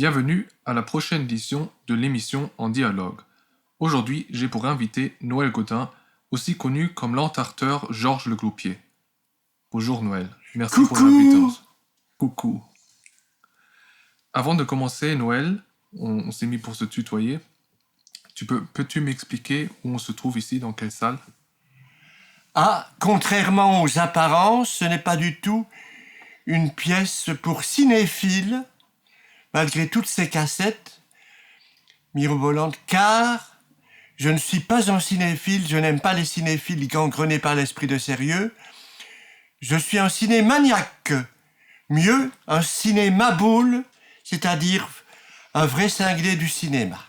Bienvenue à la prochaine édition de l'émission En Dialogue. Aujourd'hui, j'ai pour invité Noël Godin, aussi connu comme l'entarteur Georges Le Gloupier. Bonjour Noël, merci pour l'invitation. Coucou. Avant de commencer, Noël, on s'est mis pour se tutoyer. Peux-tu m'expliquer où on se trouve ici, dans quelle salle? Ah, contrairement aux apparences, ce n'est pas du tout une pièce pour cinéphiles, malgré toutes ces cassettes mirobolantes, car je ne suis pas un cinéphile, je n'aime pas les cinéphiles gangrenés par l'esprit de sérieux. Je suis un cinémaniaque, mieux, un cinémaboule, c'est-à-dire un vrai cinglé du cinéma.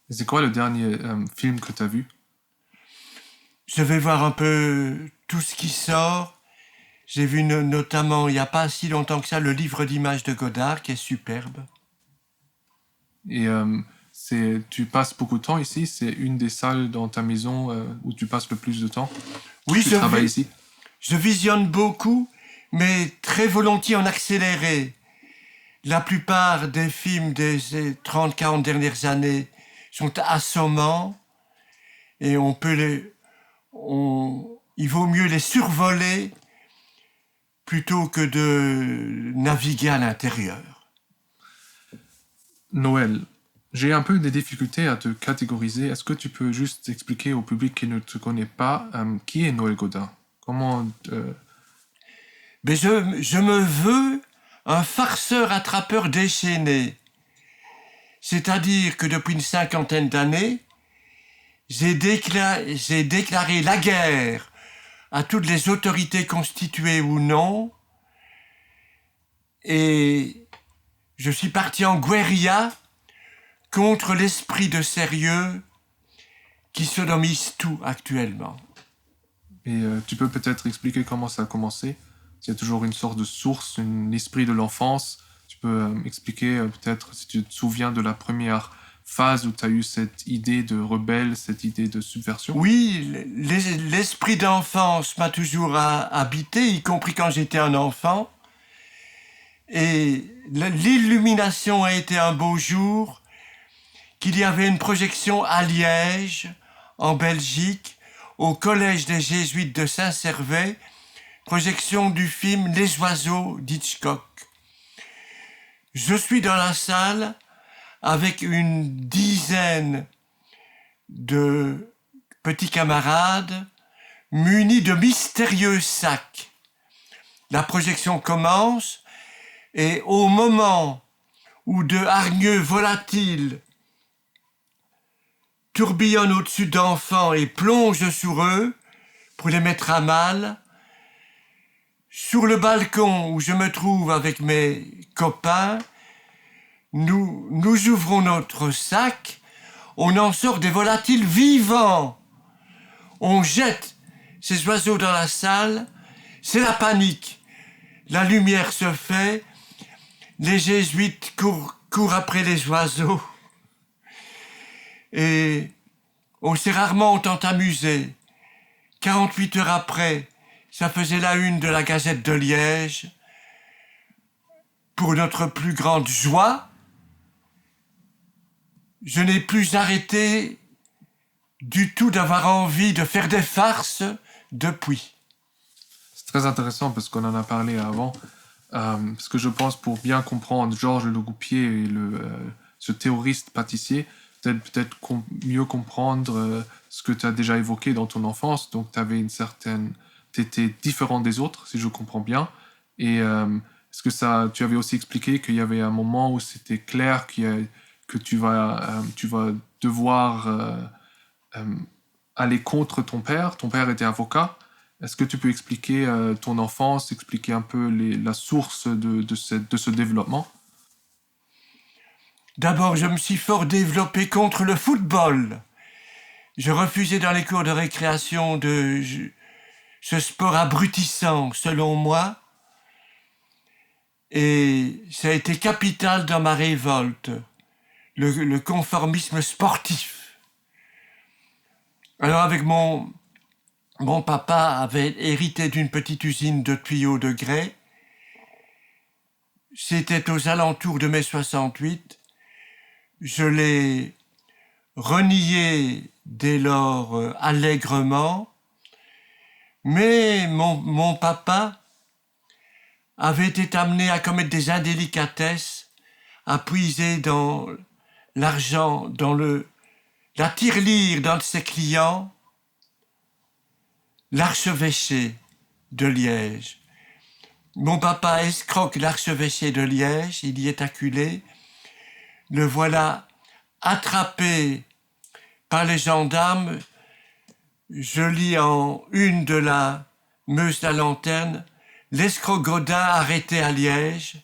C'est quoi le dernier film que tu as vu? Je vais voir un peu tout ce qui sort. J'ai vu notamment, il n'y a pas si longtemps que ça, le livre d'images de Godard, qui est superbe. Et tu passes beaucoup de temps ici? C'est une des salles dans ta maison où tu passes le plus de temps? Oui, tu travailles ici? Je visionne beaucoup, mais très volontiers en accéléré. La plupart des films des 30-40 dernières années sont assommants et il vaut mieux les survoler plutôt que de naviguer à l'intérieur. Noël, j'ai un peu des difficultés à te catégoriser. Est-ce que tu peux juste expliquer au public qui ne te connaît pas qui est Noël Godin? Comment... Mais je me veux un farceur-attrapeur déchaîné. C'est-à-dire que depuis une 50aine d'années, j'ai déclaré la guerre à toutes les autorités constituées ou non, et je suis parti en guérilla contre l'esprit de sérieux qui sodomise tout actuellement. Et tu peux peut-être expliquer comment ça a commencé? S'il y a toujours une sorte de source, un esprit de l'enfance. Tu peux expliquer peut-être si tu te souviens de la première phase où tu as eu cette idée de rebelle, cette idée de subversion? Oui, l'esprit d'enfance m'a toujours habité, y compris quand j'étais un enfant. Et l'illumination a été un beau jour, qu'il y avait une projection à Liège, en Belgique, au Collège des Jésuites de Saint-Servais, projection du film Les Oiseaux d'Hitchcock. Je suis dans la salle avec une dizaine de petits camarades munis de mystérieux sacs. La projection commence et au moment où de hargneux volatiles tourbillonnent au-dessus d'enfants et plongent sur eux pour les mettre à mal, sur le balcon où je me trouve avec mes copains, nous ouvrons notre sac, on en sort des volatiles vivants. On jette ces oiseaux dans la salle, c'est la panique. La lumière se fait, les jésuites courent après les oiseaux. Et on s'est rarement autant amusé. 48 heures après, ça faisait la une de la Gazette de Liège. Pour notre plus grande joie, je n'ai plus arrêté du tout d'avoir envie de faire des farces depuis. C'est très intéressant parce qu'on en a parlé avant. Parce que je pense pour bien comprendre Georges Le Gloupier et ce théoriste pâtissier, peut-être mieux comprendre ce que tu as déjà évoqué dans ton enfance. Donc tu avais t'étais différent des autres, si je comprends bien. Et est-ce que tu avais aussi expliqué qu'il y avait un moment où c'était clair que tu vas devoir aller contre ton père? Ton père était avocat. Est-ce que tu peux expliquer ton enfance, expliquer un peu la source de ce développement? D'abord, je me suis fort développé contre le football. Je refusais dans les cours de récréation ce sport abrutissant, selon moi. Et ça a été capital dans ma révolte, le conformisme sportif. Alors avec mon papa avait hérité d'une petite usine de tuyaux de grès. c'était aux alentours de mai 68. Je l'ai renié dès lors allègrement, mais mon papa avait été amené à commettre des indélicatesses, à puiser dans l'argent, dans la tirelire d'un de ses clients, l'archevêché de Liège. Mon papa escroque l'archevêché de Liège, il y est acculé. Le voilà attrapé par les gendarmes. Je lis en une de la Meuse la Lanterne, l'escroc Godin arrêté à Liège.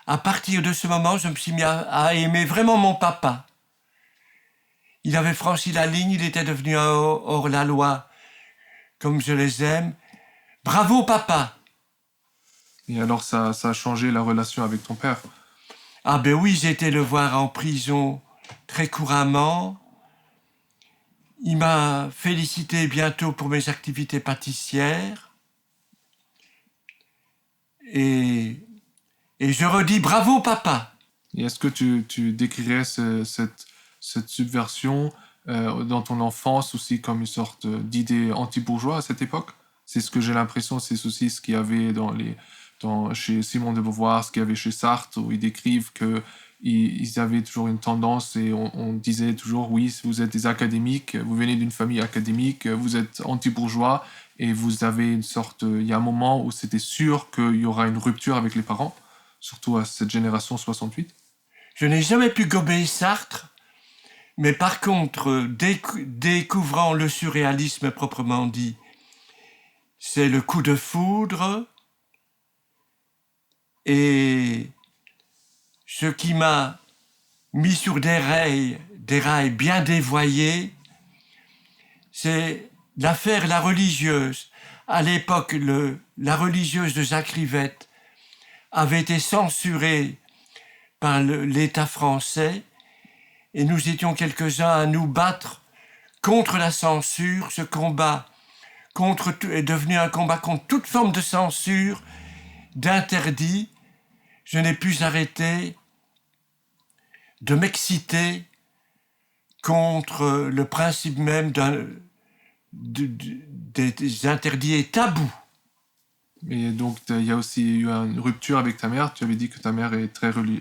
À partir de ce moment, je me suis mis à aimer vraiment mon papa. Il avait franchi la ligne, il était devenu un hors-la-loi, comme je les aime. Bravo, papa! Et alors, ça a changé la relation avec ton père. Ah ben oui, j'ai été le voir en prison très couramment. Il m'a félicité bientôt pour mes activités pâtissières. Et je redis bravo, papa! Et est-ce que tu décrirais cette subversion dans ton enfance aussi comme une sorte d'idée anti-bourgeois à cette époque? C'est ce que j'ai l'impression, c'est aussi ce qu'il y avait chez Simone de Beauvoir, ce qu'il y avait chez Sartre, où ils décrivent qu'ils avaient toujours une tendance et on disait toujours, oui, vous êtes des académiques, vous venez d'une famille académique, vous êtes anti-bourgeois et vous avez une sorte... Il y a un moment où c'était sûr qu'il y aura une rupture avec les parents, surtout à cette génération 68. Je n'ai jamais pu gober Sartre, mais par contre, découvrant le surréalisme proprement dit, c'est le coup de foudre. Et ce qui m'a mis sur des rails bien dévoyés, c'est l'affaire La Religieuse. À l'époque, La Religieuse de Jacques Rivette avait été censurée par l'État français et nous étions quelques-uns à nous battre contre la censure. Ce combat est devenu un combat contre toute forme de censure, d'interdit. Je n'ai pu arrêter de m'exciter contre le principe même des interdits et tabous. Et donc, il y a aussi eu une rupture avec ta mère. Tu avais dit que ta mère est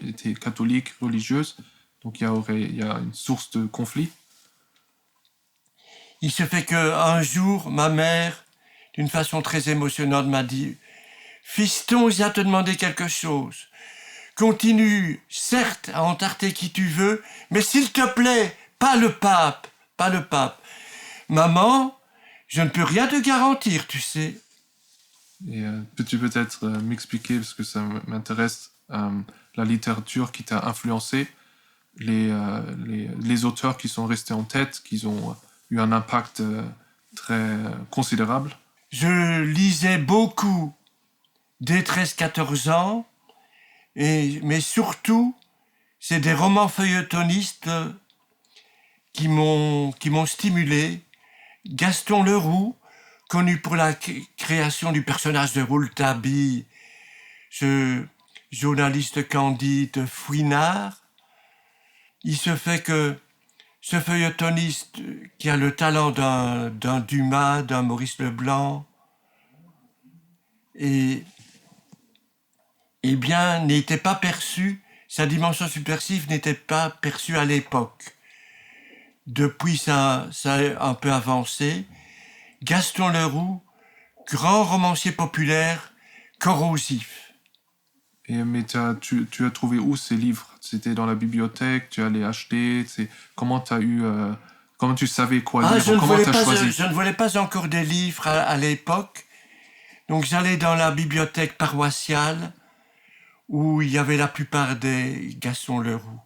était catholique, religieuse. Donc, il y a une source de conflit. Il se fait qu'un jour, ma mère, d'une façon très émotionnante, m'a dit « Fiston, j'ai à te demander quelque chose. Continue, certes, à entarter qui tu veux, mais s'il te plaît, pas le pape, pas le pape. Maman, je ne peux rien te garantir, tu sais. » Et peux-tu peut-être m'expliquer, parce que ça m'intéresse, la littérature qui t'a influencé, les auteurs qui sont restés en tête, qui ont eu un impact très considérable? Je lisais beaucoup dès 13-14 ans, mais surtout, c'est des romans feuilletonistes qui m'ont stimulé. Gaston Leroux, connu pour la création du personnage de Rouletabille, ce journaliste candide fouinard. Il se fait que ce feuilletoniste qui a le talent d'un Dumas, d'un Maurice Leblanc, et bien n'était pas perçu, sa dimension subversive n'était pas perçue à l'époque. Depuis, ça a un peu avancé. Gaston Leroux, grand romancier populaire, corrosif. Mais tu as trouvé où ces livres? C'était dans la bibliothèque, tu allais acheter, comment tu savais quoi lire? Comment tu as choisi? Je ne voulais pas encore des livres à l'époque, donc j'allais dans la bibliothèque paroissiale où il y avait la plupart des Gaston Leroux.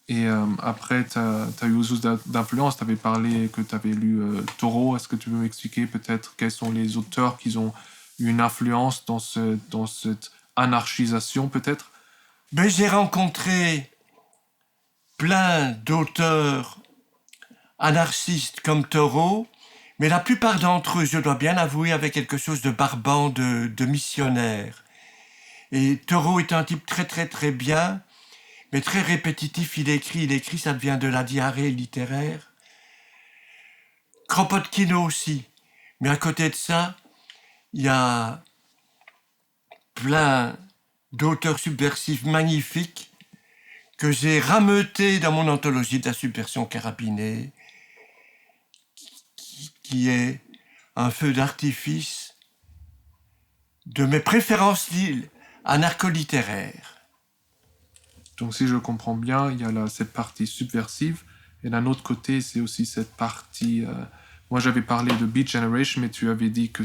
Et après, tu as eu aux sources d'influence, tu avais parlé que tu avais lu Thoreau. Est-ce que tu peux m'expliquer peut-être quels sont les auteurs qui ont eu une influence dans cette anarchisation peut-être? Ben, j'ai rencontré plein d'auteurs anarchistes comme Thoreau, mais la plupart d'entre eux, je dois bien avouer, avaient quelque chose de barbant, de missionnaire. Et Thoreau est un type très très très bien, mais très répétitif. Il écrit, ça devient de la diarrhée littéraire. Kropotkin aussi. Mais à côté de ça, il y a plein d'auteurs subversifs magnifiques que j'ai rameutés dans mon anthologie de la subversion carabinée, qui est un feu d'artifice de mes préférences anarcho-littéraires. Donc si je comprends bien, il y a cette partie subversive, et d'un autre côté, c'est aussi cette partie... moi, j'avais parlé de Beat Generation, mais tu avais dit que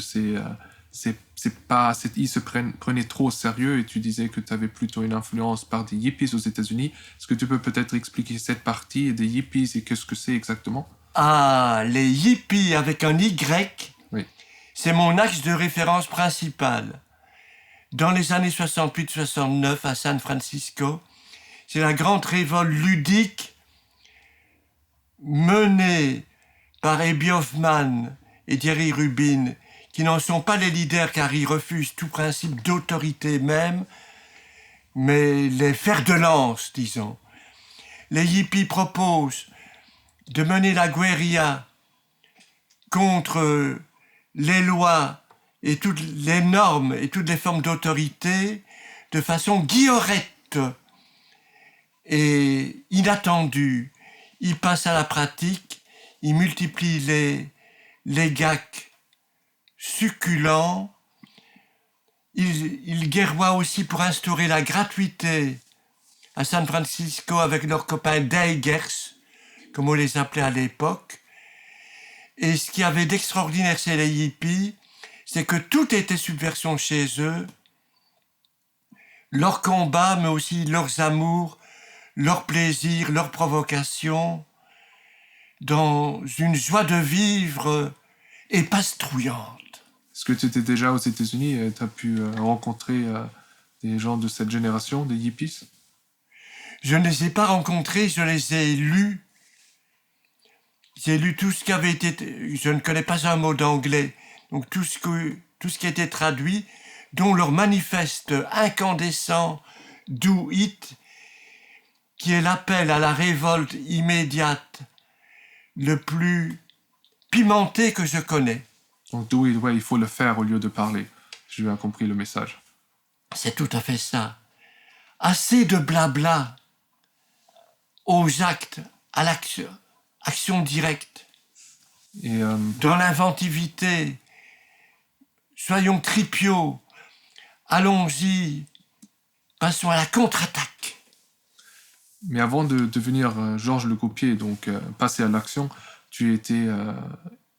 ils se prenaient trop au sérieux, et tu disais que tu avais plutôt une influence par des hippies aux États-Unis. Est-ce que tu peux peut-être expliquer cette partie des hippies et qu'est-ce que c'est exactement? Ah, les hippies avec un Y, Oui. C'est mon axe de référence principal. Dans les années 68-69 à San Francisco, c'est la grande révolte ludique menée par Abbie Hoffman et Jerry Rubin, qui n'en sont pas les leaders car ils refusent tout principe d'autorité même, mais les fers de lance, disons. Les hippies proposent de mener la guérilla contre les lois et toutes les normes et toutes les formes d'autorité de façon guillorette et inattendue. Ils passent à la pratique, ils multiplient les gags succulents, ils guerroient aussi pour instaurer la gratuité à San Francisco avec leurs copains Daggers, comme on les appelait à l'époque. Et ce qu'il y avait d'extraordinaire chez les hippies, c'est que tout était subversion chez eux. Leurs combats, mais aussi leurs amours, leurs plaisirs, leurs provocations, dans une joie de vivre épastrouillante. Est-ce que tu étais déjà aux États-Unis et tu as pu rencontrer des gens de cette génération, des hippies? Je ne les ai pas rencontrés, je les ai lus. J'ai lu tout ce qui avait été... Je ne connais pas un mot d'anglais. Donc tout ce qui a été traduit, dont leur manifeste incandescent « Do It », qui est l'appel à la révolte immédiate le plus pimenté que je connais. Donc do it, ouais, il faut le faire au lieu de parler. J'ai bien compris le message. C'est tout à fait ça. Assez de blabla aux actes, à l'action, action directe. Et Dans l'inventivité, soyons tripiaux, allons-y, passons à la contre-attaque. mais avant de devenir Georges Lecoupier, donc passer à l'action, tu étais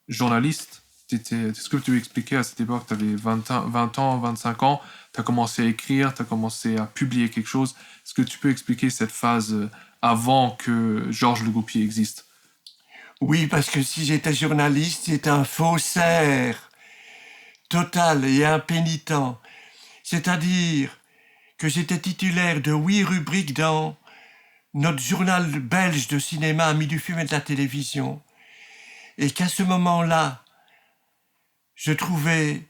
journaliste. Est-ce que tu expliquais à cette époque, tu avais 20 ans, 25 ans, tu as commencé à écrire, tu as commencé à publier quelque chose. Est-ce que tu peux expliquer cette phase avant que Georges Lecoupier existe? Oui, parce que si j'étais journaliste, c'est un faussaire total et impénitent. C'est-à-dire que j'étais titulaire de 8 rubriques dans notre journal belge de cinéma Amis du film et de la télévision, et qu'à ce moment-là, je trouvais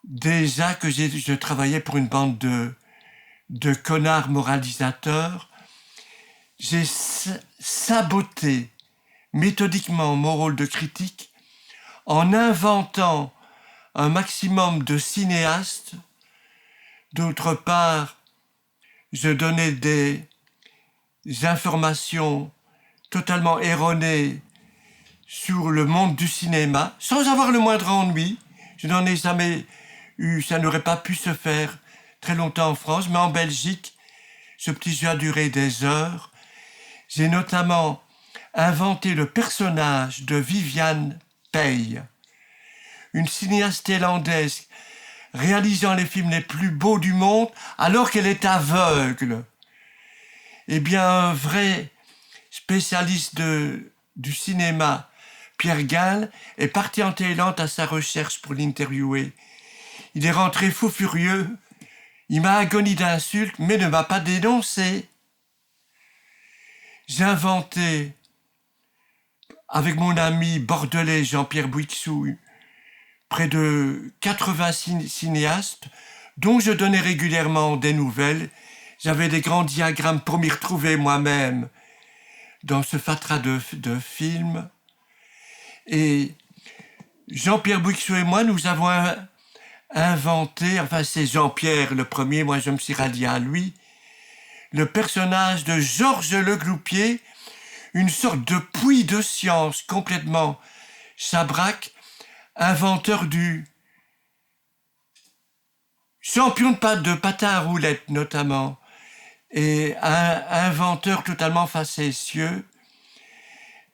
déjà que je travaillais pour une bande de connards moralisateurs. J'ai saboté méthodiquement mon rôle de critique en inventant un maximum de cinéastes. D'autre part, je donnais des informations totalement erronées sur le monde du cinéma, sans avoir le moindre ennui. Je n'en ai jamais eu, ça n'aurait pas pu se faire très longtemps en France, mais en Belgique, ce petit jeu a duré des heures. J'ai notamment inventé le personnage de Viviane Pey, une cinéaste thaïlandaise réalisant les films les plus beaux du monde alors qu'elle est aveugle. Eh bien, un vrai spécialiste du cinéma, Pierre Gall, est parti en Thaïlande à sa recherche pour l'interviewer. Il est rentré fou furieux. Il m'a agonie d'insultes, mais ne m'a pas dénoncé. J'ai inventé, avec mon ami bordelais Jean-Pierre Bouixou, près de 80 cinéastes, dont je donnais régulièrement des nouvelles. J'avais des grands diagrammes pour m'y retrouver moi-même dans ce fatras de films. Et Jean-Pierre Bouixou et moi, nous avons inventé, enfin c'est Jean-Pierre le premier, moi je me suis rallié à lui, le personnage de Georges Legloupier, une sorte de puits de science complètement chabraque, inventeur du champion de patin à roulettes notamment, et un inventeur totalement facétieux.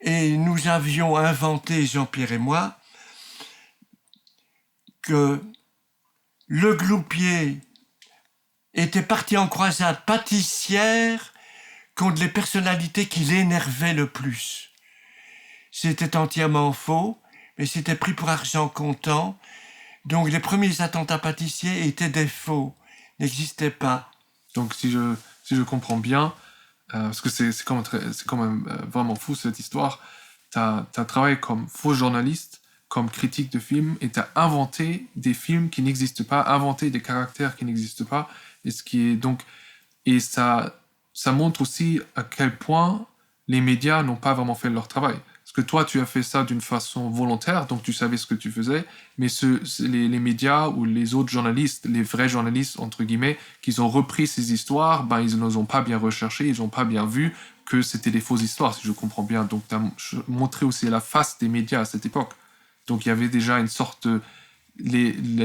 Et nous avions inventé, Jean-Pierre et moi, que Legloupier était parti en croisade pâtissière contre les personnalités qui l'énervaient le plus. C'était entièrement faux, mais c'était pris pour argent comptant. Donc les premiers attentats pâtissiers étaient des faux, n'existaient pas. Donc si je comprends bien, parce que c'est quand même vraiment fou cette histoire, t'as travaillé comme faux journaliste, comme critique de films, et t'as inventé des films qui n'existent pas, inventé des caractères qui n'existent pas, et ce qui est donc, et ça montre aussi à quel point les médias n'ont pas vraiment fait leur travail. Parce que toi, tu as fait ça d'une façon volontaire, donc tu savais ce que tu faisais, mais les médias ou les autres journalistes, les vrais journalistes, entre guillemets, qui ont repris ces histoires, ben, ils ne les ont pas bien recherchées, ils n'ont pas bien vu que c'était des fausses histoires, si je comprends bien. Donc tu as montré aussi la face des médias à cette époque. Donc il y avait déjà une sorte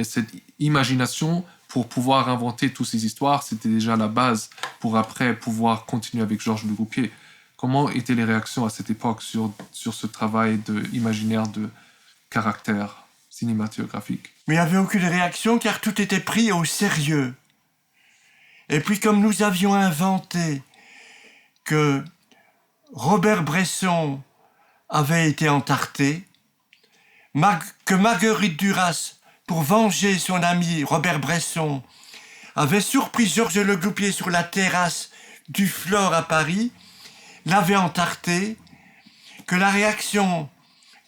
cette imagination pour pouvoir inventer toutes ces histoires, c'était déjà la base pour après pouvoir continuer avec Georges Legloupier. Comment étaient les réactions à cette époque sur ce travail imaginaire de caractère cinématographique? Mais il n'y avait aucune réaction car tout était pris au sérieux. Et puis comme nous avions inventé que Robert Bresson avait été entarté, que Marguerite Duras, pour venger son ami Robert Bresson, avait surpris Georges Legloupier sur la terrasse du Flore à Paris, l'avait entarté, que la réaction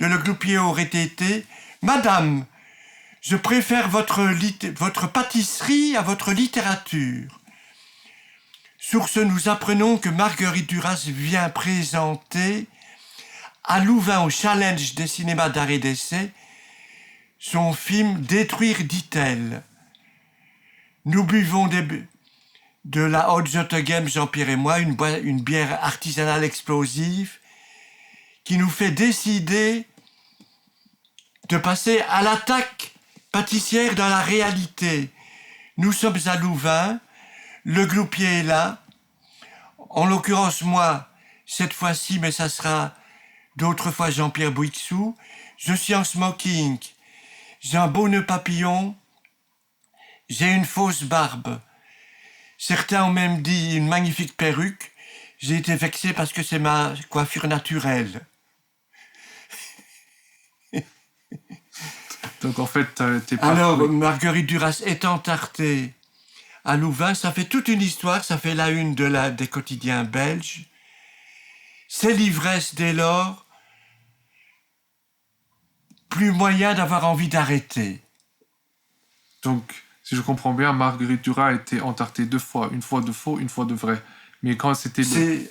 de Legloupier aurait été « Madame, je préfère votre pâtisserie à votre littérature ». Sur ce, nous apprenons que Marguerite Duras vient présenter à Louvain au Challenge des cinémas d'art et d'essai son film « Détruire », dit-elle. Nous buvons de la Haute Game, Jean-Pierre et moi, une bière artisanale explosive qui nous fait décider de passer à l'attaque pâtissière dans la réalité. Nous sommes à Louvain, Legloupier est là, en l'occurrence moi, cette fois-ci, mais ça sera d'autres fois Jean-Pierre Bouixou, je suis en smoking, j'ai un beau nœud papillon, j'ai une fausse barbe. Certains ont même dit une magnifique perruque. J'ai été vexé parce que c'est ma coiffure naturelle. Donc en fait, t'es pas... Alors, Marguerite Duras est entartée à Louvain. Ça fait toute une histoire. Ça fait la une des quotidiens belges. C'est l'ivresse dès lors. Plus moyen d'avoir envie d'arrêter. Donc, si je comprends bien, Marguerite Duras a été entartée 2 fois. Une fois de faux, une fois de vrai. Mais quand c'était...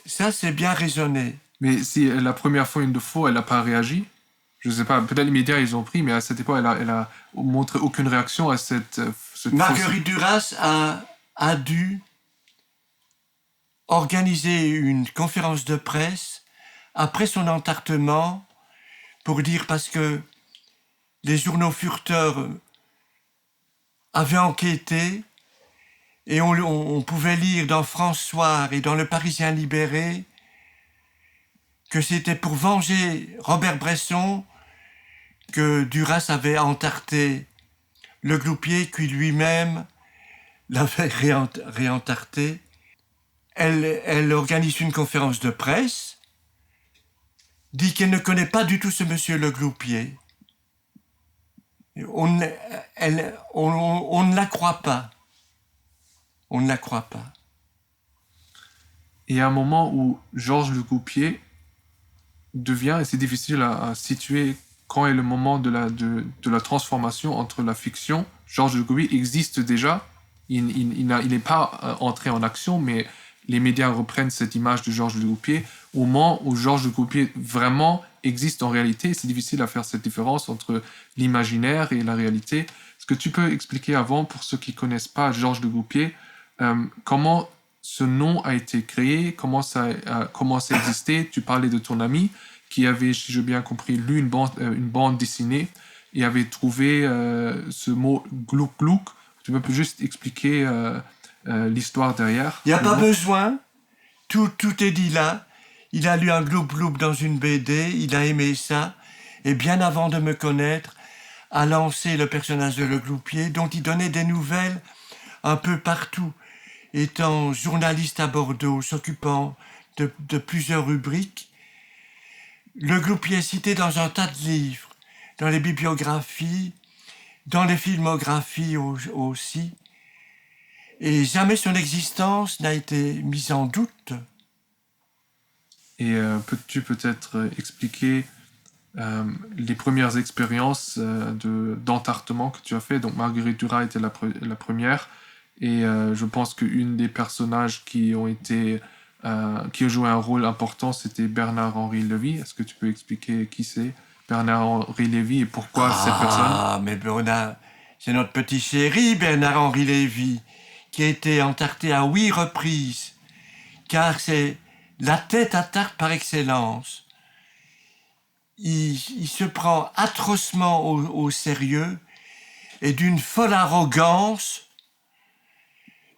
Ça, c'est bien raisonné. Mais si la première fois, une de faux, elle n'a pas réagi? Je ne sais pas, peut-être les médias, ils ont pris, mais à cette époque, elle a montré aucune réaction à cette Marguerite Duras a dû organiser une conférence de presse après son entartement pour dire, parce que les journaux furteurs avaient enquêté et on pouvait lire dans François et dans Le Parisien libéré que c'était pour venger Robert Bresson que Duras avait entarté Legloupier, qui lui-même l'avait réentarté. Elle organise une conférence de presse, dit qu'elle ne connaît pas du tout ce monsieur Legloupier. On ne la croit pas. On ne la croit pas. Il y a un moment où Georges Legloupier devient, et c'est difficile à situer quand est le moment de la transformation entre la fiction. Georges Legloupier existe déjà, Il n'est pas entré en action, mais les médias reprennent cette image de Georges de Goupier au moment où Georges de Goupier vraiment existe en réalité. C'est difficile à faire cette différence entre l'imaginaire et la réalité. Est-ce que tu peux expliquer avant, pour ceux qui ne connaissent pas Georges de Goupier, comment ce nom a été créé, comment ça a commencé à exister? Tu parlais de ton ami qui avait, si j'ai bien compris, lu une bande dessinée et avait trouvé ce mot glouk glouk. Tu peux juste expliquer l'histoire derrière? Il n'y a pas besoin. Tout est dit là. Il a lu un glouk glouk dans une BD, il a aimé ça, et bien avant de me connaître, a lancé le personnage de Le Gloupier, dont il donnait des nouvelles un peu partout, étant journaliste à Bordeaux, s'occupant de plusieurs rubriques. Le Gloupier est cité dans un tas de livres, dans les bibliographies, dans les filmographies aussi, et jamais son existence n'a été mise en doute. Et peux-tu peut-être expliquer les premières expériences d'entartement que tu as fait? Donc Marguerite Duras était la première, et je pense qu'une des personnages qui ont joué un rôle important, c'était Bernard-Henri Lévy. Est-ce que tu peux expliquer qui c'est Bernard-Henri Lévy et pourquoi cette personne? Ah, mais Bernard, c'est notre petit chéri Bernard-Henri Lévy, qui a été entarté à 8 reprises, car c'est la tête à tarte par excellence. Il se prend atrocement au sérieux et d'une folle arrogance,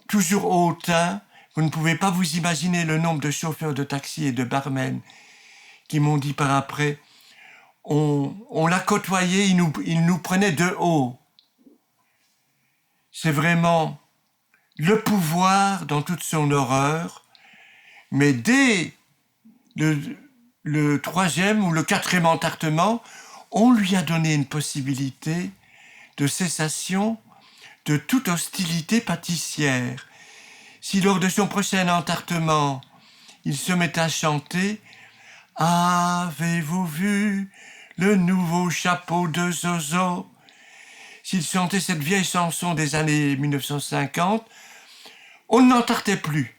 toujours hautain. Vous ne pouvez pas vous imaginer le nombre de chauffeurs de taxi et de barmen qui m'ont dit par après, on l'a côtoyé, il nous prenait de haut. C'est vraiment le pouvoir dans toute son horreur, mais dès le 3e ou le 4e entartement, on lui a donné une possibilité de cessation de toute hostilité pâtissière. Si lors de son prochain entartement, il se met à chanter « Avez-vous vu le nouveau chapeau de Zozo ?» S'il chantait cette vieille chanson des années 1950, on n'entartait plus.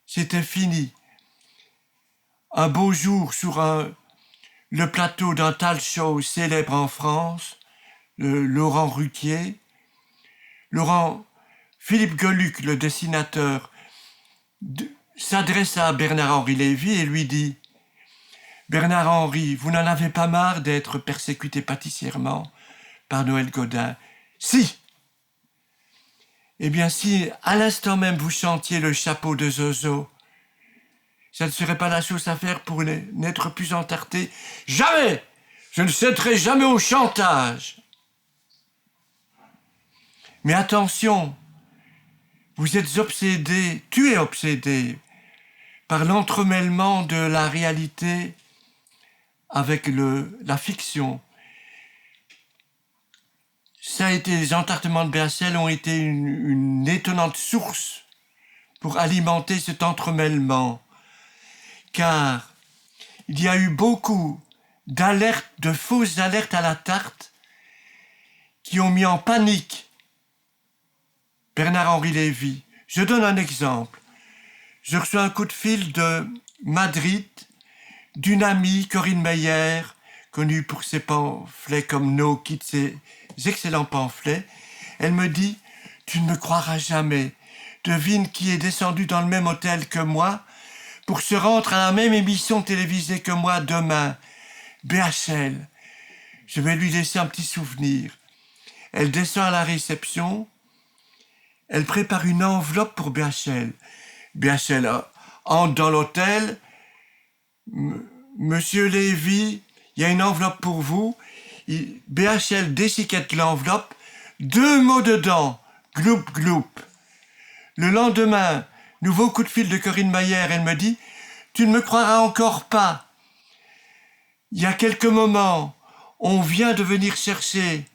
C'était fini. Un beau jour, sur le plateau d'un talk show célèbre en France, Laurent Ruquier, Philippe Geluck, le dessinateur, s'adressa à Bernard-Henri Lévy et lui dit « Bernard-Henri, vous n'en avez pas marre d'être persécuté pâtissièrement par Noël Godin ?»« Si !» Eh bien, si à l'instant même vous chantiez le chapeau de Zozo, ça ne serait pas la chose à faire pour n'être plus entarté. Jamais! Je ne céderai jamais au chantage. Mais attention, vous êtes obsédé, tu es obsédé par l'entremêlement de la réalité avec la fiction. Les entartements de BHL ont été une étonnante source pour alimenter cet entremêlement. Car il y a eu beaucoup de fausses alertes à la tarte qui ont mis en panique Bernard-Henri Lévy. Je donne un exemple. Je reçois un coup de fil de Madrid d'une amie, Corinne Meyer, connue pour ses pamphlets comme No Kids, ses excellents pamphlets. Elle me dit « Tu ne me croiras jamais. Devine qui est descendu dans le même hôtel que moi pour se rendre à la même émission télévisée que moi demain. BHL. Je vais lui laisser un petit souvenir. » Elle descend à la réception. Elle prépare une enveloppe pour BHL. BHL entre dans l'hôtel. Monsieur Lévy, il y a une enveloppe pour vous. BHL déchiquette l'enveloppe. 2 mots dedans. Gloup, gloup. Le lendemain, nouveau coup de fil de Corinne Mayer. Elle me dit « Tu ne me croiras encore pas. Il y a quelques moments, on vient de venir chercher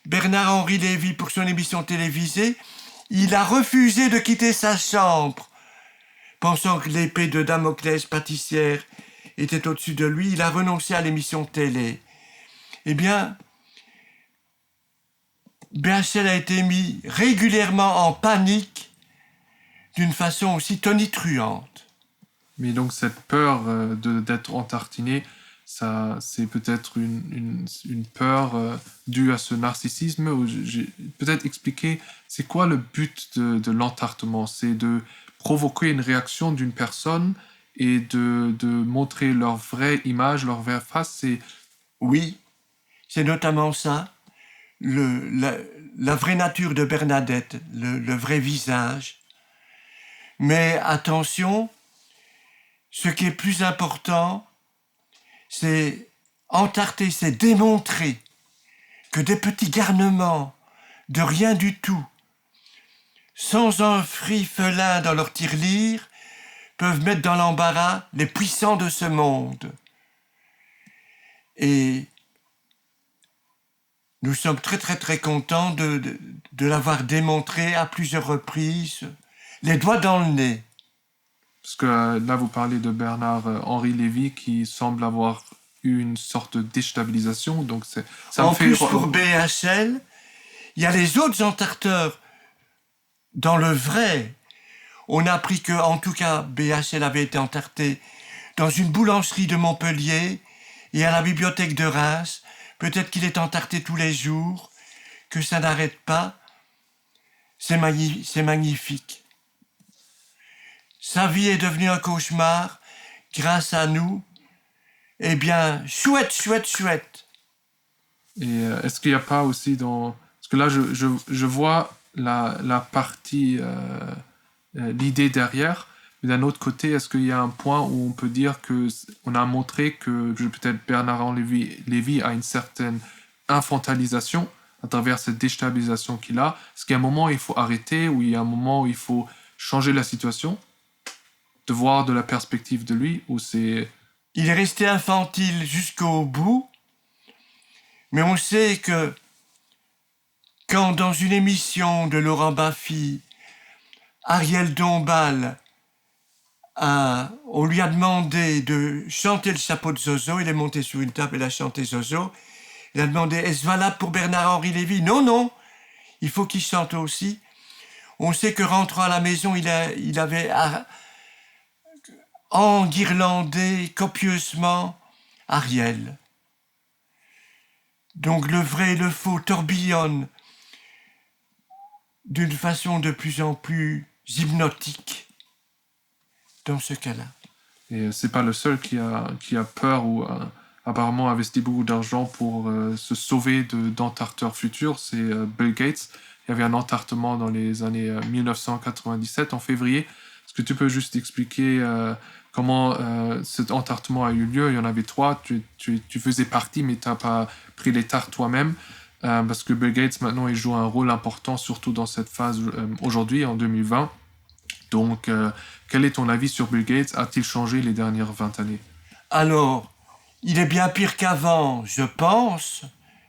Bernard-Henri Lévy pour son émission télévisée. Il a refusé de quitter sa chambre. Pensant que l'épée de Damoclès pâtissière était au-dessus de lui, il a renoncé à l'émission télé. » Eh bien, BHL a été mis régulièrement en panique d'une façon aussi tonitruante. Mais donc cette peur d'être entartiné, ça, c'est peut-être une peur due à ce narcissisme. Peut-être expliquer, c'est quoi le but de l'entartement? C'est de provoquer une réaction d'une personne et de montrer leur vraie image, leur vraie face. Oui, c'est notamment ça, la vraie nature de Bernadette, le vrai visage. Mais attention, ce qui est plus important, c'est entarter, c'est démontrer que des petits garnements de rien du tout, sans un frifelin dans leur tirelire, peuvent mettre dans l'embarras les puissants de ce monde. Et nous sommes très très très contents de l'avoir démontré à plusieurs reprises, les doigts dans le nez. Parce que là, vous parlez de Bernard-Henri Lévy qui semble avoir eu une sorte de déstabilisation. Donc ça en me fait... plus, pour BHL, il y a les autres entarteurs. Dans le vrai, on a appris que, en tout cas, BHL avait été entarté dans une boulangerie de Montpellier et à la bibliothèque de Reims. Peut-être qu'il est entarté tous les jours, que ça n'arrête pas. C'est magnifique. Sa vie est devenue un cauchemar grâce à nous. Eh bien, chouette. Et est-ce qu'il n'y a pas aussi dans... Parce que là, je vois la partie, l'idée derrière, mais d'un autre côté, est-ce qu'il y a un point où on peut dire qu'on a montré que peut-être Bernard-Henri Lévy a une certaine infantilisation à travers cette déstabilisation qu'il a? Est-ce qu'il y a un moment où il faut arrêter, ou il y a un moment où il faut changer la situation, de voir de la perspective de lui, ou c'est... Il est resté infantile jusqu'au bout, mais on sait que quand dans une émission de Laurent Baffy, Ariel Dombal, on lui a demandé de chanter le chapeau de Zozo, il est monté sur une table et il a chanté Zozo. Il a demandé, est-ce valable pour Bernard-Henri Lévy? Non, il faut qu'il chante aussi. On sait que rentrant à la maison, il avait enguirlandé copieusement Ariel. Donc le vrai et le faux tourbillonnent d'une façon de plus en plus hypnotique dans ce cas-là. Et c'est pas le seul qui a peur ou apparemment investi beaucoup d'argent pour se sauver d'entarteurs futurs. C'est Bill Gates. Il y avait un entartement dans les années 1997, en février. Est-ce que tu peux juste expliquer comment cet entartement a eu lieu? Il y en avait 3. Tu faisais partie, mais tu n'as pas pris les tartes toi-même. Parce que Bill Gates, maintenant, il joue un rôle important, surtout dans cette phase aujourd'hui, en 2020. Donc, quel est ton avis sur Bill Gates? A-t-il changé les dernières 20 années? Alors, il est bien pire qu'avant, je pense,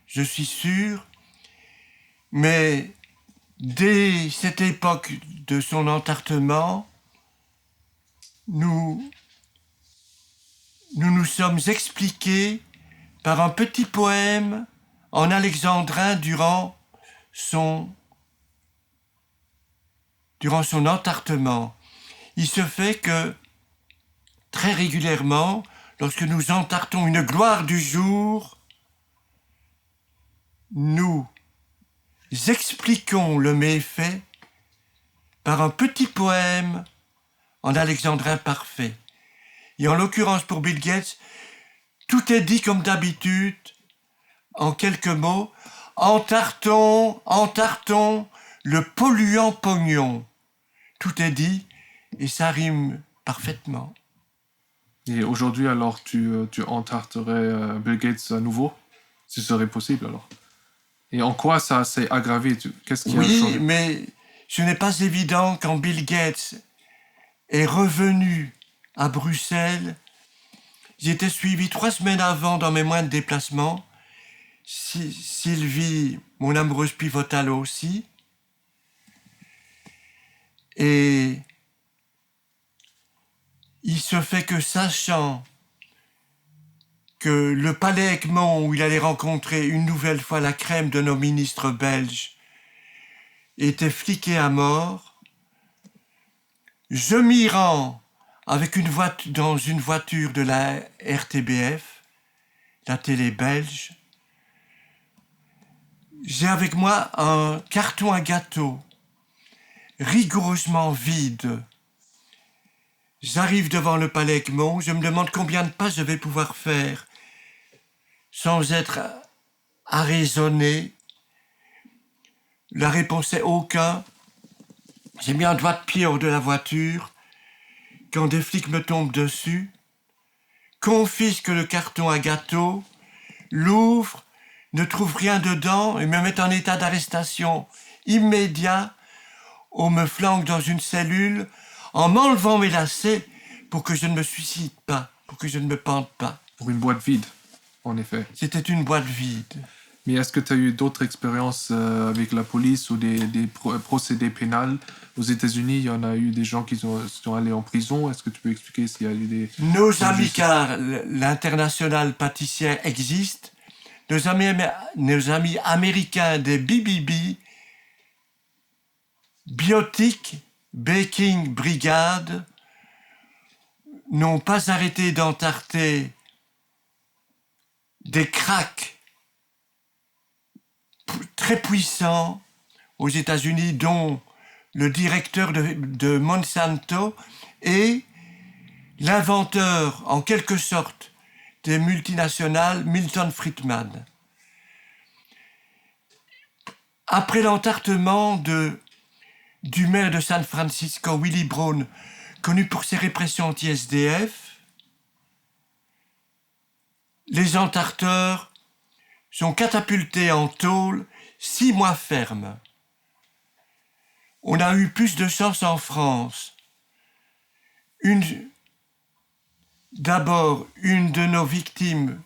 je suis sûr, mais dès cette époque de son entartement, nous nous sommes expliqués par un petit poème en alexandrin durant son entartement. Il se fait que, très régulièrement, lorsque nous entartons une gloire du jour, nous expliquons le méfait par un petit poème en alexandrin parfait. Et en l'occurrence pour Bill Gates, tout est dit comme d'habitude, en quelques mots. Entartons le polluant pognon. Tout est dit et ça rime parfaitement. Et aujourd'hui, alors, tu entarterais Bill Gates à nouveau? Ce serait possible, alors. Et en quoi ça s'est aggravé? Qu'est-ce qui a changé? Oui, mais ce n'est pas évident quand Bill Gates est revenu à Bruxelles. J'étais suivi 3 semaines avant dans mes moindres déplacements. Sylvie, mon amoureuse pivotale aussi. Et il se fait que, sachant que le palais Egmont, où il allait rencontrer une nouvelle fois la crème de nos ministres belges, était fliqué à mort. Je m'y rends avec dans une voiture de la RTBF, la télé belge. J'ai avec moi un carton à gâteau, rigoureusement vide. J'arrive devant le palais Egmont, je me demande combien de pas je vais pouvoir faire sans être arraisonné. La réponse est aucun. J'ai mis un doigt de pied hors de la voiture quand des flics me tombent dessus, confisquent le carton à gâteau, l'ouvrent, ne trouvent rien dedans et me mettent en état d'arrestation immédiat. On me flanque dans une cellule en m'enlevant mes lacets pour que je ne me suicide pas, pour que je ne me pende pas. Pour une boîte vide, en effet. C'était une boîte vide. Mais est-ce que tu as eu d'autres expériences avec la police ou des procédés pénals? Aux États-Unis, il y en a eu des gens qui sont allés en prison. Est-ce que tu peux expliquer s'il y a eu des... Nos amis, car l'international pâtissière existe, nos amis américains des BBB, Biotic Baking Brigade, n'ont pas arrêté d'entarter des cracks très puissants aux États-Unis, dont le directeur de Monsanto et l'inventeur, en quelque sorte, des multinationales, Milton Friedman. Après l'entartement du maire de San Francisco, Willie Brown, connu pour ses répressions anti-SDF, les entarteurs sont catapultés en tôle 6 mois ferme. On a eu plus de chance en France. D'abord, une de nos victimes,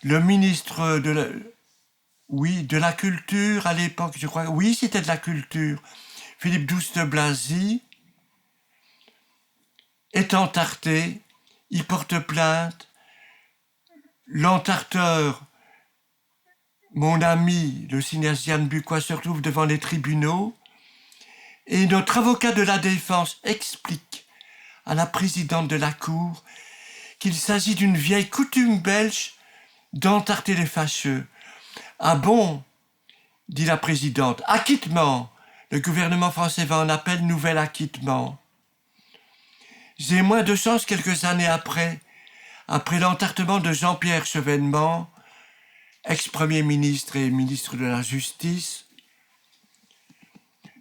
le ministre de la Culture à l'époque, je crois. Oui, c'était de la Culture. Philippe Douste-Blazy est entarté, il porte plainte. L'entarteur, mon ami, le cinéaste Yann Bucois, se retrouve devant les tribunaux. Et notre avocat de la défense explique à la présidente de la cour qu'il s'agit d'une vieille coutume belge d'entarter les fâcheux. Ah bon, dit la présidente, acquittement. Le gouvernement français va en appel, nouvel acquittement. J'ai moins de chance quelques années après l'entartement de Jean-Pierre Chevènement, ex-premier ministre et ministre de la Justice.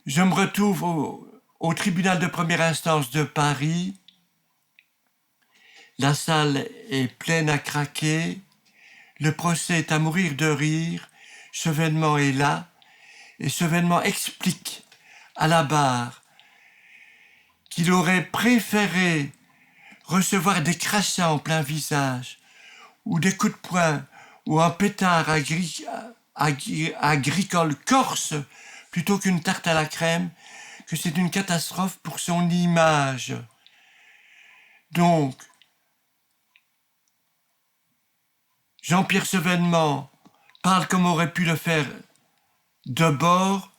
Je me retrouve au tribunal de première instance de Paris. La salle est pleine à craquer. Le procès est à mourir de rire. Chevènement est là. Et Chevènement explique à la barre qu'il aurait préféré recevoir des crachats en plein visage, ou des coups de poing, ou un pétard agricole corse, plutôt qu'une tarte à la crème, que c'est une catastrophe pour son image. Donc, Jean-Pierre Chevènement parle comme aurait pu le faire Debord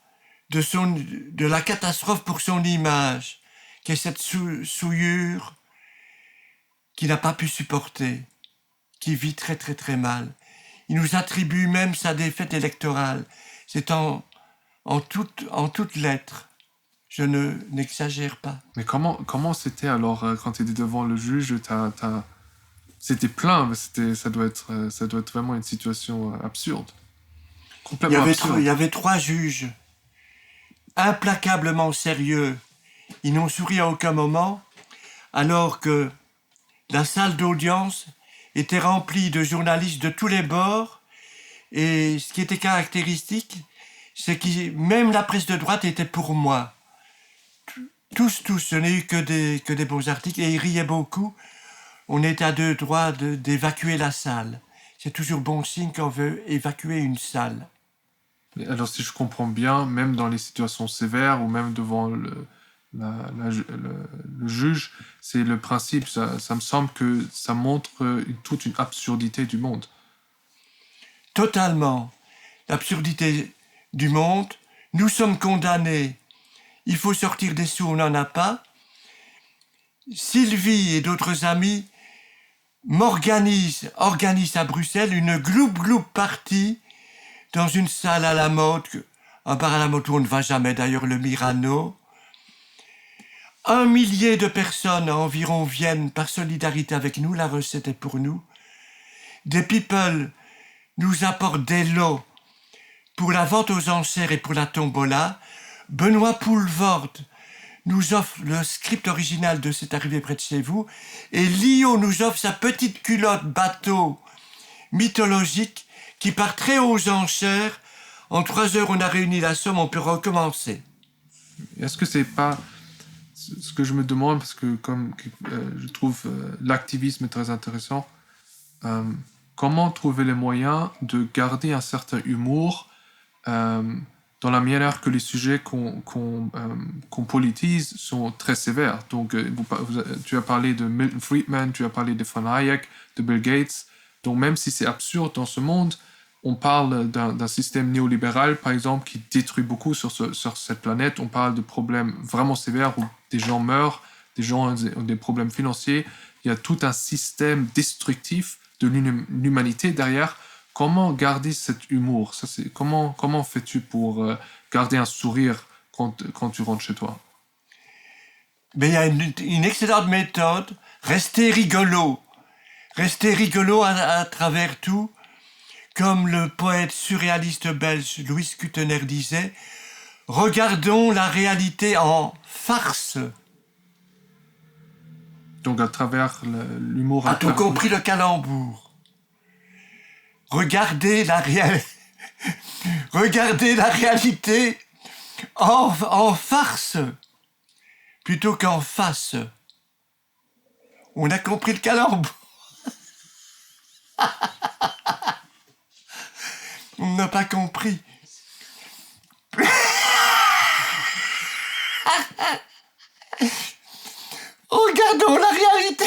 de la catastrophe pour son image, qui est cette souillure qu'il n'a pas pu supporter, qui vit très très très mal. Il nous attribue même sa défaite électorale. C'est en toutes lettres. Je n'exagère pas. Mais comment c'était alors quand tu étais devant le juge? C'était plein, mais ça doit être vraiment une situation absurde. Complètement absurde. Il y avait 3 juges, implacablement sérieux. Ils n'ont souri à aucun moment, alors que la salle d'audience était remplie de journalistes de tous les bords. Et ce qui était caractéristique, c'est que même la presse de droite était pour moi. Tous, je n'ai eu que des bons articles, et ils riaient beaucoup. On était à 2 doigts d'évacuer la salle. C'est toujours bon signe quand on veut évacuer une salle. Alors si je comprends bien, même dans les situations sévères ou même devant le juge, c'est le principe. Ça me semble que ça montre toute une absurdité du monde. Totalement. L'absurdité du monde. Nous sommes condamnés. Il faut sortir des sous, on n'en a pas. Sylvie et d'autres amis organisent à Bruxelles une gloup-gloup party dans une salle à la mode, un bar à la mode où on ne va jamais, d'ailleurs le Mirano. 1 millier de personnes environ viennent par solidarité avec nous, la recette est pour nous. Des people nous apportent des lots pour la vente aux enchères et pour la tombola. Benoît Poulvorde nous offre le script original de C'est arrivé près de chez vous. Et Lio nous offre sa petite culotte bateau mythologique qui part très aux enchères. En 3 heures, on a réuni la somme, on peut recommencer. Est-ce que c'est pas ce que je me demande, parce que comme je trouve l'activisme très intéressant, comment trouver les moyens de garder un certain humour dans la manière que les sujets qu'on politise sont très sévères. Donc, tu as parlé de Milton Friedman, tu as parlé de Von Hayek, de Bill Gates. Donc, même si c'est absurde dans ce monde, on parle d'un système néolibéral, par exemple, qui détruit beaucoup sur cette planète. On parle de problèmes vraiment sévères où des gens meurent, des gens ont des problèmes financiers. Il y a tout un système destructif de l'humanité derrière. Comment garder cet humour? Comment fais-tu pour garder un sourire quand tu rentres chez toi? Mais il y a une excellente méthode. Rester rigolo. Rester rigolo à travers tout. Comme le poète surréaliste belge Louis Kutener disait, regardons la réalité en farce. Donc à travers l'humour... A-t-on compris le calembour? Regardez la réalité en farce plutôt qu'en face. On a compris le calembour. On n'a pas compris. Regardons la réalité.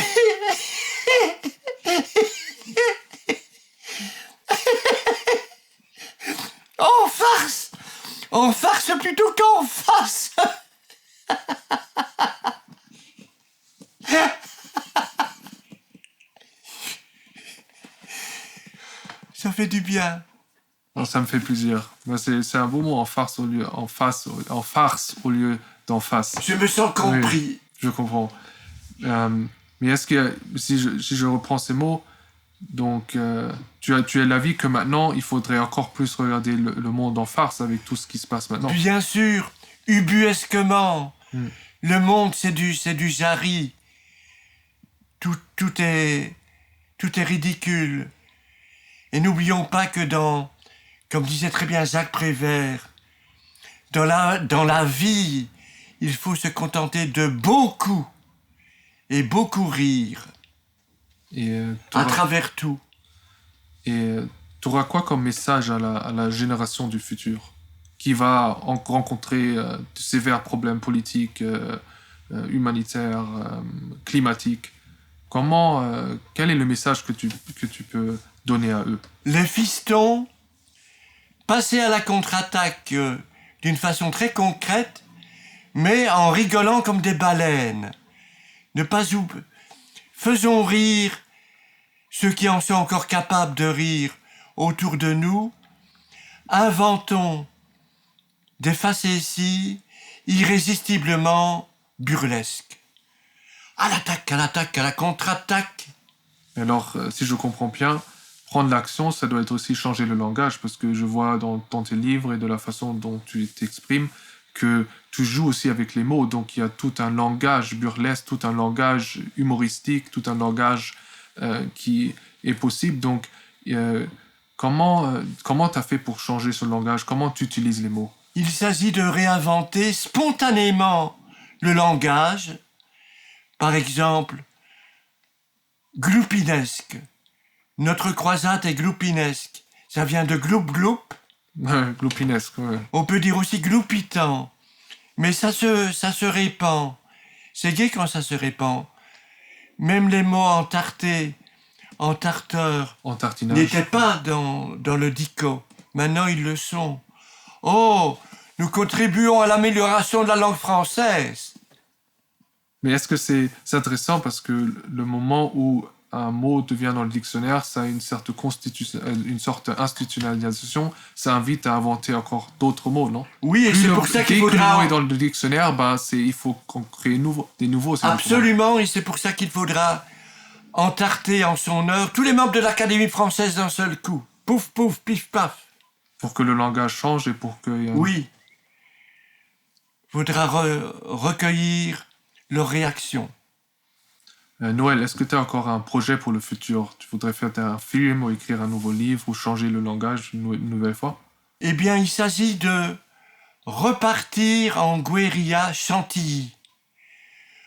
En farce plutôt qu'en face. Ça fait du bien. Non, ça me fait plaisir. C'est un beau mot, en farce au lieu d'en face. Je me sens compris. Oui, je comprends. Mais est-ce que, si je reprends ces mots, donc tu as l'avis que maintenant, il faudrait encore plus regarder le monde en farce avec tout ce qui se passe maintenant? Bien sûr, ubuesquement. Le monde, c'est du jari. Tout est ridicule. Et n'oublions pas que comme disait très bien Jacques Prévert, dans la vie, il faut se contenter de beaucoup et beaucoup rire. Et à travers tout. Et tu auras quoi comme message à la génération du futur qui va rencontrer de sévères problèmes politiques, humanitaires, climatiques? Quel est le message que tu peux donner à eux? Les fistons, passer à la contre-attaque d'une façon très concrète, mais en rigolant comme des baleines. Faisons rire ceux qui en sont encore capables de rire autour de nous. Inventons des facéties irrésistiblement burlesques. À l'attaque, à la contre-attaque. Alors, si je comprends bien, prendre l'action, ça doit être aussi changer le langage, parce que je vois dans tes livres et de la façon dont tu t'exprimes que tu joues aussi avec les mots. Donc, il y a tout un langage burlesque, tout un langage humoristique, tout un langage qui est possible. Donc, comment tu as fait pour changer ce langage? Comment tu utilises les mots? Il s'agit de réinventer spontanément le langage. Par exemple, gloupinesque. Notre croisade est gloupinesque. Ça vient de gloup-gloup. Gloupinesque, ouais. On peut dire aussi gloupitant. Mais ça se répand. C'est gai quand ça se répand. Même les mots entartés, entarteurs, En tartinage. n'étaient pas dans le dico. Maintenant, ils le sont. Oh, nous contribuons à l'amélioration de la langue française. Mais est-ce que c'est intéressant parce que le moment où un mot devient dans le dictionnaire, ça a une sorte institutionnalisation, ça invite à inventer encore d'autres mots, non? Oui, et Plus c'est le- pour ça qu'il dès que le faudra... mot est dans le dictionnaire, il faut qu'on crée des nouveaux. c'est Absolument, et c'est pour ça qu'il faudra entarter en son heure tous les membres de l'Académie française d'un seul coup. Pouf, pouf, pif, paf. pour que le langage change et pour que... Oui. Faudra recueillir leurs réactions. Noël, est-ce que tu as encore un projet pour le futur? Tu voudrais faire un film ou écrire un nouveau livre ou changer le langage une nouvelle fois? Eh bien, il s'agit de repartir en guérilla Chantilly.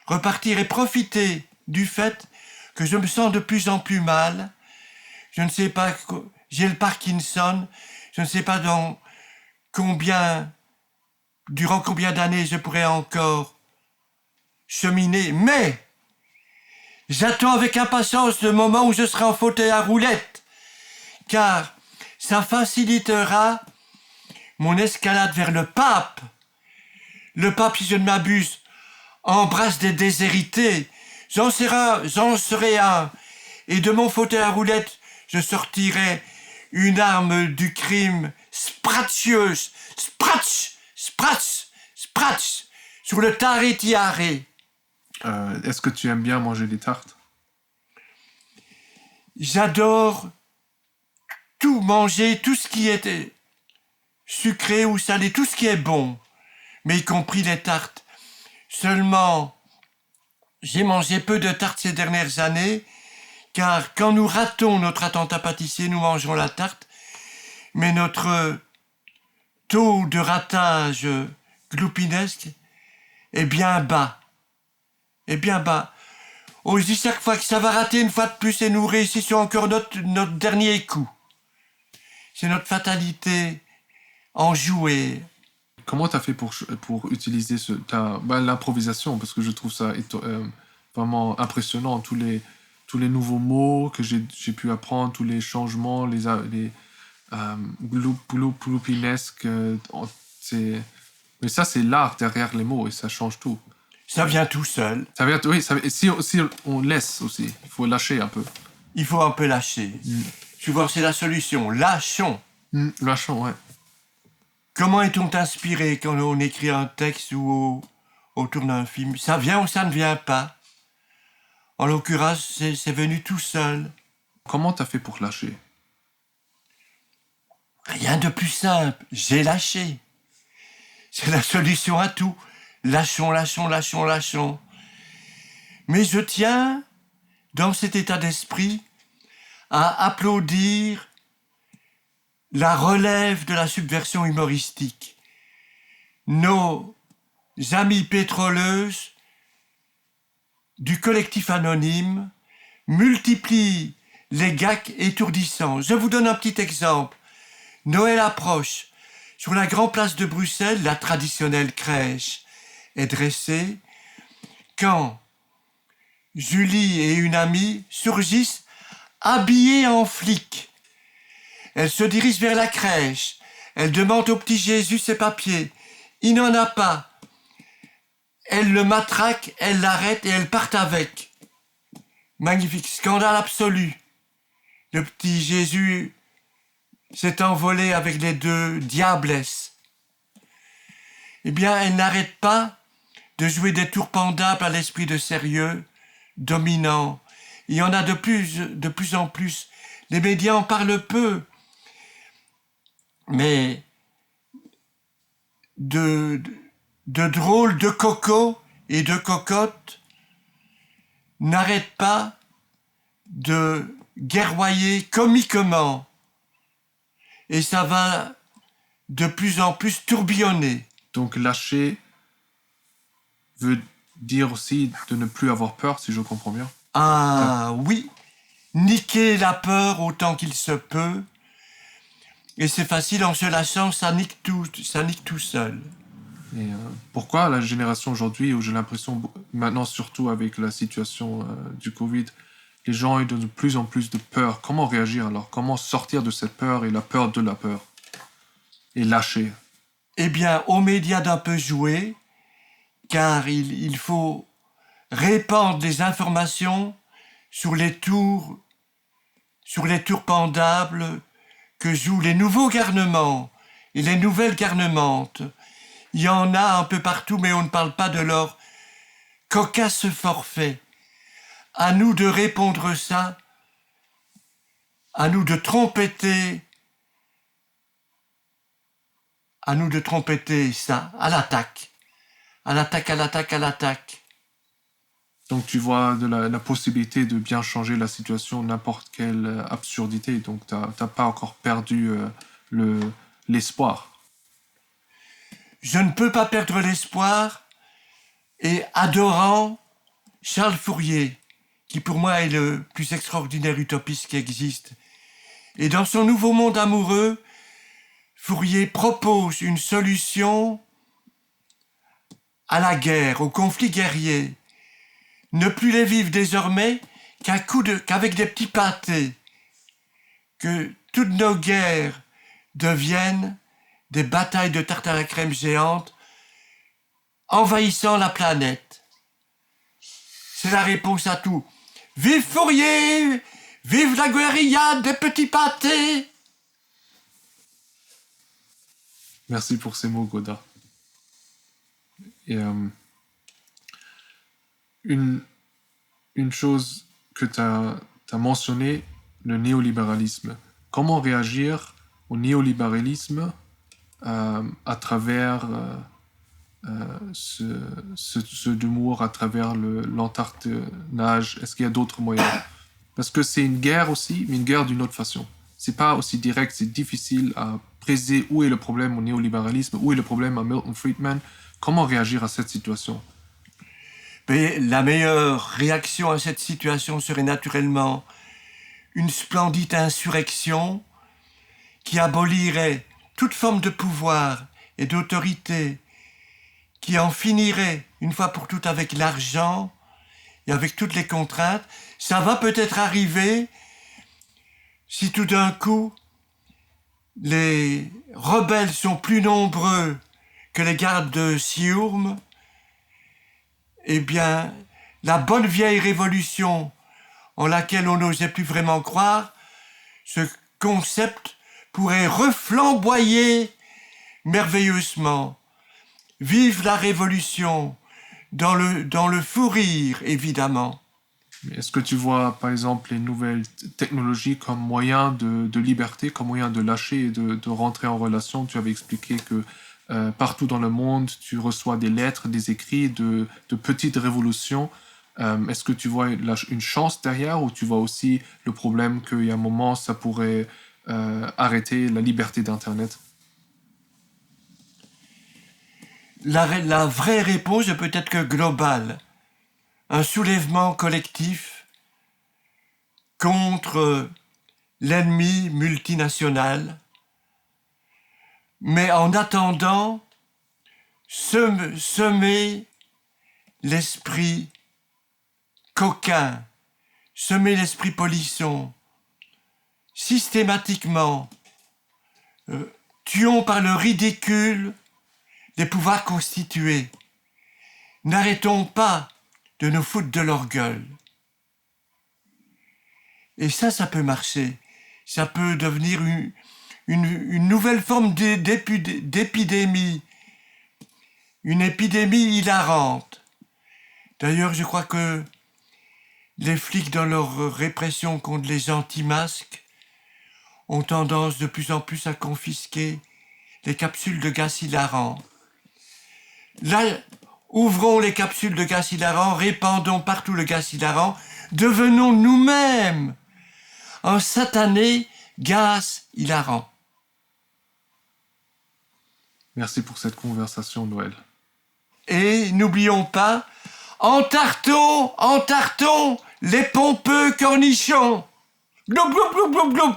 Repartir et profiter du fait que je me sens de plus en plus mal. Je ne sais pas, j'ai le Parkinson. Je ne sais pas durant combien d'années je pourrais encore cheminer, mais j'attends avec impatience le moment où je serai en fauteuil à roulettes, car ça facilitera mon escalade vers le pape. Le pape, si je ne m'abuse, embrasse des déshérités. J'en serai un. Et de mon fauteuil à roulettes, je sortirai une arme du crime spratieuse. Spratch, spratch, spratch, sur le taré-tiaré. Est-ce que tu aimes bien manger des tartes? J'adore tout manger, tout ce qui est sucré ou salé, tout ce qui est bon, mais y compris les tartes. Seulement, j'ai mangé peu de tartes ces dernières années, car quand nous ratons notre attentat pâtissier, nous mangeons la tarte, mais notre taux de ratage gloupinesque est bien bas. Est bien bas. On se dit chaque fois que ça va rater une fois de plus et nous réussissons encore notre dernier coup. C'est notre fatalité enjouée. Comment tu as fait pour utiliser l'improvisation? Parce que je trouve ça vraiment impressionnant. Tous les nouveaux mots que j'ai pu apprendre, tous les changements, les gloupinesques. Mais ça, c'est l'art derrière les mots et ça change tout. Ça vient tout seul. Si on laisse aussi, il faut lâcher un peu. Il faut un peu lâcher. Tu vois, c'est la solution. Lâchons. Lâchons, ouais. Comment est-on inspiré quand on écrit un texte ou autour d'un film? Ça vient ou ça ne vient pas? En l'occurrence, c'est venu tout seul. Comment t'as fait pour lâcher? Rien de plus simple. J'ai lâché. C'est la solution à tout. Lâchons, lâchons, lâchons, lâchons. Mais je tiens, dans cet état d'esprit, à applaudir la relève de la subversion humoristique. Nos amis pétroleuses du collectif anonyme multiplient les gags étourdissants. Je vous donne un petit exemple. Noël approche. Sur la grande place de Bruxelles, la traditionnelle crèche est dressée quand Julie et une amie surgissent habillées en flics. Elle se dirige vers la crèche. Elle demande au petit Jésus ses papiers. Il n'en a pas. Elle le matraque, elle l'arrête et elle part avec. Magnifique, scandale absolu. Le petit Jésus s'est envolé avec les deux diablesses. Eh bien, elle n'arrête pas de jouer des tours pendables à l'esprit de sérieux, dominant. Il y en a de plus en plus. Les médias en parlent peu. Mais de drôles de cocos et de cocottes n'arrêtent pas de guerroyer comiquement. Et ça va de plus en plus tourbillonner. Donc lâcher veut dire aussi de ne plus avoir peur, si je comprends bien. Ah oui, niquer la peur autant qu'il se peut. Et c'est facile, en se lâchant, ça nique tout seul. Et pourquoi la génération aujourd'hui, où j'ai l'impression, maintenant surtout avec la situation du Covid, les gens ont de plus en plus de peur. Comment réagir alors? Comment sortir de cette peur et la peur de la peur? Et lâcher. Eh bien, aux médias d'un peu jouer, car il faut répandre des informations sur les tours pendables que jouent les nouveaux garnements et les nouvelles garnemantes. Il y en a un peu partout, mais on ne parle pas de leur cocasse forfait. À nous de répondre ça, à nous de trompeter ça, à l'attaque. À l'attaque, à l'attaque, à l'attaque. Donc tu vois la possibilité de bien changer la situation, n'importe quelle absurdité. Donc t'as pas encore perdu l'espoir. Je ne peux pas perdre l'espoir, et adorant Charles Fourier, qui pour moi est le plus extraordinaire utopiste qui existe. Et dans son Nouveau Monde amoureux, Fourier propose une solution à la guerre, au conflit guerrier. Ne plus les vivre désormais qu'avec des petits pâtés. Que toutes nos guerres deviennent des batailles de tarte à la crème géantes envahissant la planète. C'est la réponse à tout. Vive Fourier! Vive la guérilla des petits pâtés! Merci pour ces mots, Godard. Et une chose que tu as mentionnée, le néolibéralisme. Comment réagir au néolibéralisme à travers ce d'humour, à travers l'entartenage? Est-ce qu'il y a d'autres moyens? Parce que c'est une guerre aussi, mais une guerre d'une autre façon. C'est pas aussi direct, c'est difficile à préciser où est le problème au néolibéralisme, où est le problème à Milton Friedman. Comment réagir à cette situation? Mais la meilleure réaction à cette situation serait naturellement une splendide insurrection qui abolirait toute forme de pouvoir et d'autorité, qui en finirait une fois pour toutes avec l'argent et avec toutes les contraintes. Ça va peut-être arriver si tout d'un coup les rebelles sont plus nombreux que les gardes de Siurme. Eh bien, la bonne vieille révolution en laquelle on n'osait plus vraiment croire, ce concept pourrait reflamboyer merveilleusement. Vive la révolution, dans le fou rire, évidemment. Est-ce que tu vois, par exemple, les nouvelles technologies comme moyen de liberté, comme moyen de lâcher et de rentrer en relation? Tu avais expliqué que partout dans le monde, tu reçois des lettres, des écrits de petites révolutions. Est-ce que tu vois une chance derrière, ou tu vois aussi le problème qu'il y a un moment, ça pourrait arrêter la liberté d'Internet? La vraie réponse est peut-être que globale. Un soulèvement collectif contre l'ennemi multinational. Mais en attendant, semer l'esprit coquin, semer l'esprit polisson, systématiquement, tuons par le ridicule les pouvoirs constitués. N'arrêtons pas de nous foutre de leur gueule. Et ça peut marcher. Ça peut devenir une nouvelle forme d'épidémie. Une épidémie hilarante. D'ailleurs, je crois que les flics, dans leur répression contre les anti-masques, ont tendance de plus en plus à confisquer les capsules de gaz hilarant. Là, ouvrons les capsules de gaz hilarant, répandons partout le gaz hilarant, devenons nous-mêmes un satané gaz hilarant. Merci pour cette conversation, Noël. Et n'oublions pas, entartons les pompeux cornichons. Gloup, gloup, gloup, gloup, gloup.